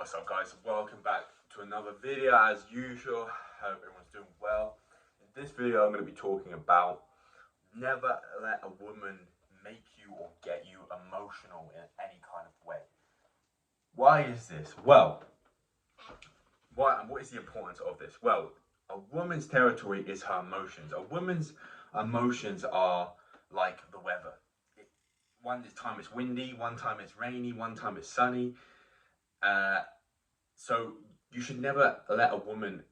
What's up, guys? Welcome back to another video as usual. Hope everyone's doing well. In this video I'm going to be talking about never let a woman make you or get you emotional in any kind of way. Why is this? Well, what is the importance of this? Well, a woman's territory is her emotions. A woman's emotions are like the weather. One time it's windy, one time it's rainy, one time it's sunny. So you should never let a woman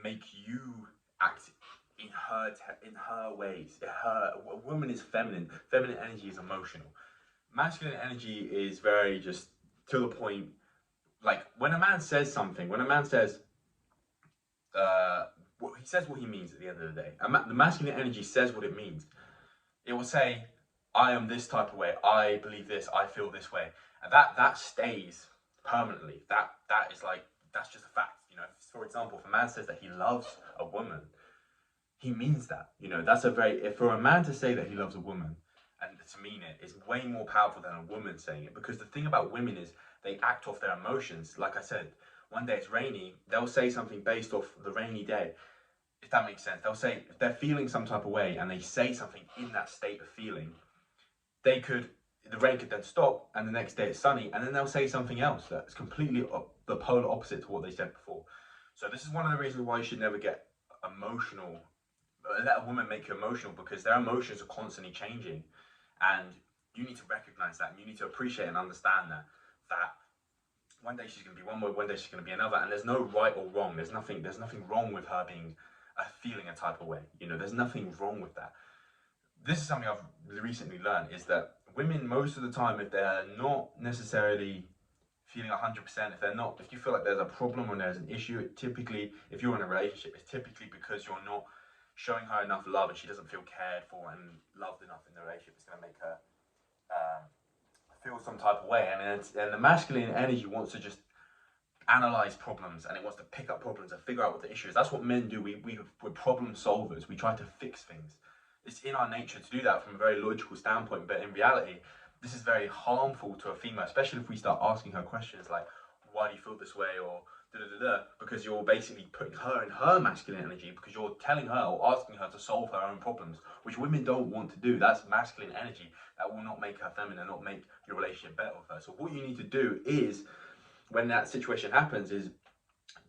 make you act in her ways. A woman is feminine. Feminine energy is emotional. Masculine energy is very just to the point. Like when a man says something, when a man says, he says what he means at the end of the day. The masculine energy says what it means. It will say, "I am this type of way. I believe this. I feel this way," and that stays permanently. That's just a fact. For example, if a man says that he loves a woman, he means that. For a man to say that he loves a woman and to mean it is way more powerful than a woman saying it, because the thing about women is they act off their emotions. Like I said, one day it's rainy, they'll say something based off the rainy day. If that makes sense, they'll say if they're feeling some type of way and they say something in that state of feeling, the rain could then stop and the next day it's sunny, and then they'll say something else that's completely the polar opposite to what they said before. So this is one of the reasons why you should never get emotional, let a woman make you emotional, because their emotions are constantly changing, and you need to recognize that, and you need to appreciate and understand that one day she's going to be one way, one day she's going to be another, and there's no right or wrong. There's nothing wrong with her being feeling a type of way. There's nothing wrong with that. This is something I've recently learned, is that women, most of the time, if they're not necessarily feeling 100%, if you feel like there's a problem or there's an issue, if you're in a relationship, it's typically because you're not showing her enough love and she doesn't feel cared for and loved enough in the relationship. It's going to make her feel some type of way. And the masculine energy wants to just analyze problems, and it wants to pick up problems and figure out what the issue is. That's what men do. We're problem solvers. We try to fix things. It's in our nature to do that from a very logical standpoint, but in reality, this is very harmful to a female, especially if we start asking her questions like, why do you feel this way, or because you're basically putting her in her masculine energy, because you're telling her or asking her to solve her own problems, which women don't want to do. That's masculine energy. That will not make her feminine, not make your relationship better with her. So what you need to do is, when that situation happens, is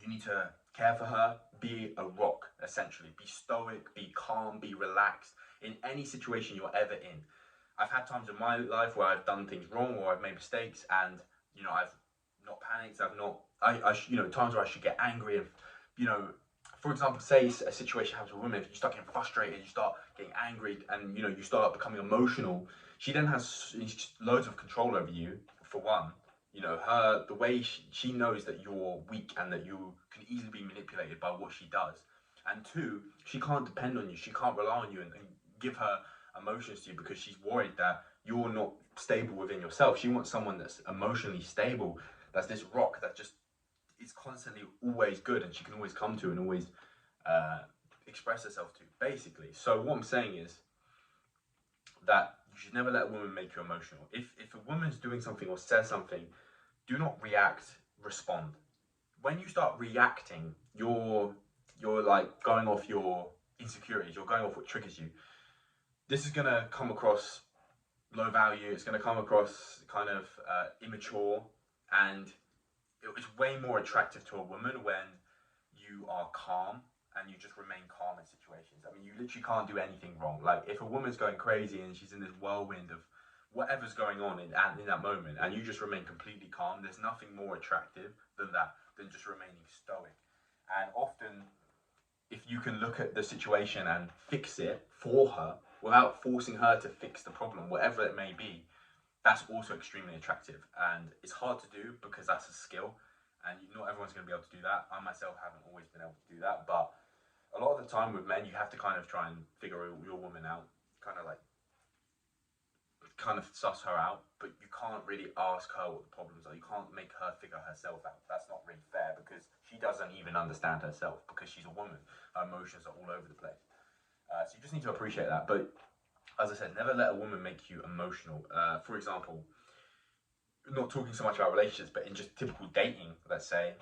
you need to care for her, be a rock, essentially. Be stoic, be calm, be relaxed in any situation you're ever in. I've had times in my life where I've done things wrong or I've made mistakes, and I've not panicked. Times where I should get angry, and for example, say a situation happens with women, if you start getting frustrated, you start getting angry, and you start becoming emotional. She then has loads of control over you. For one, the way she knows that you're weak and that you can easily be manipulated by what she does. And two, she can't depend on you. She can't rely on you and give her emotions to you, because she's worried that you're not stable within yourself. She wants someone that's emotionally stable, that's this rock that just is constantly always good, and she can always come to and always express herself to, basically. So what I'm saying is that you should never let a woman make you emotional. If a woman's doing something or says something, do not react, respond. When you start reacting, you're like going off your insecurities, you're going off what triggers you. This is going to come across low value, it's going to come across kind of immature, and it's way more attractive to a woman when you are calm and you just remain calm in situations. I mean, you literally can't do anything wrong. Like, if a woman's going crazy and she's in this whirlwind of whatever's going on in that moment, and you just remain completely calm, there's nothing more attractive than just remaining stoic. And often, if you can look at the situation and fix it for her without forcing her to fix the problem, whatever it may be, that's also extremely attractive. And it's hard to do because that's a skill, and not everyone's going to be able to do that. I myself haven't always been able to do that, but a lot of the time with men, you have to kind of try and figure your woman out, kind of suss her out, but you can't really ask her what the problems are. You can't make her figure herself out. That's not really fair, because she doesn't even understand herself, because she's a woman. Her emotions are all over the place. So you just need to appreciate that. But as I said, never let a woman make you emotional. For example, not talking so much about relationships, but in just typical dating, let's say,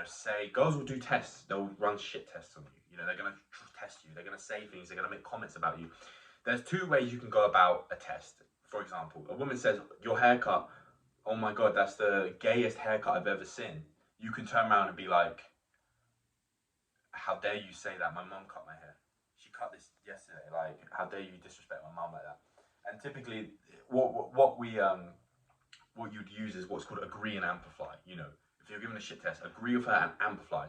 say girls will do tests, they'll run shit tests on you. They're gonna test you, they're gonna say things, they're gonna make comments about you. There's two ways you can go about a test. For example, a woman says, your haircut, oh my god, that's the gayest haircut I've ever seen. You can turn around and be like, how dare you say that? My mum cut my hair. She cut this yesterday. Like, how dare you disrespect my mum like that? And typically, what you'd use is what's called agree and amplify. If you're given a shit test, agree with her and amplify.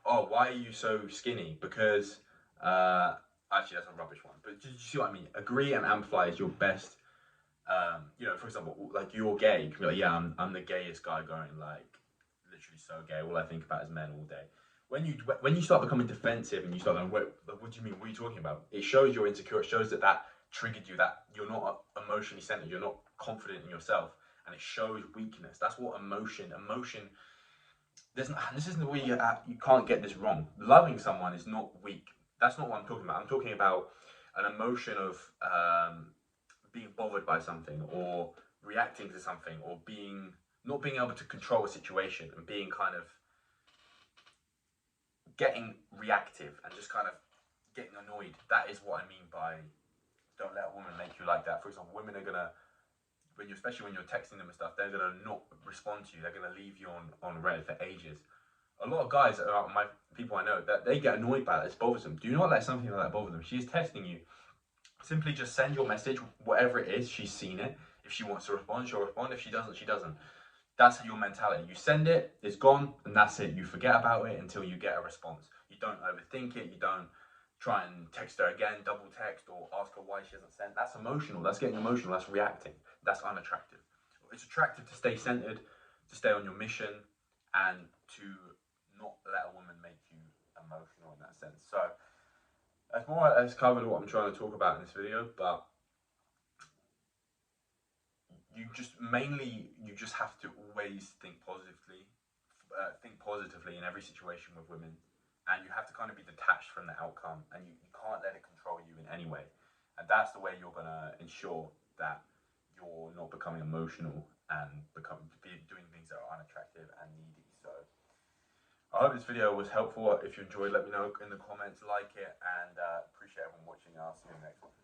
Oh, why are you so skinny? Because actually that's a rubbish one. But do you see what I mean? Agree and amplify is your best. For example, like you're gay. You can be like, yeah, I'm the gayest guy going. Like, literally so gay. All I think about is men all day. When you start becoming defensive and you start going, what do you mean? What are you talking about? It shows you're insecure. It shows that triggered you. That you're not emotionally centered. You're not confident in yourself, and it shows weakness. That's what emotion. This isn't the way you can't get this wrong. Loving someone is not weak. That's not what I'm talking about. I'm talking about an emotion of being bothered by something or reacting to something or not being able to control a situation and being kind of getting reactive and just kind of getting annoyed. That is what I mean by don't let a woman make you like that. For example, women are gonna especially when you're texting them and stuff, they're gonna not respond to you. They're gonna leave you on red for ages. A lot of guys that are my people I know that they get annoyed by that. It bothers them. Do not let something like that bother them. She's testing you. Simply just send your message, whatever it is. She's seen it. If she wants to respond, she'll respond. If she doesn't, she doesn't. That's your mentality. You send it, it's gone, and that's it. You forget about it until you get a response. You don't overthink it. You don't try and text her again, double text, or ask her why she hasn't sent. That's emotional. That's getting emotional. That's reacting. That's unattractive. It's attractive to stay centered, to stay on your mission, and to not let a woman make you emotional in that sense. So that's more or less covered what I'm trying to talk about in this video, but you just have to always think positively in every situation with women, and you have to kind of be detached from the outcome, and you can't let it control you in any way. And that's the way you're gonna ensure that you're not becoming emotional and doing things that are unattractive and needy. So I hope this video was helpful. If you enjoyed, let me know in the comments, like it, and appreciate everyone watching. I'll see you in the next one.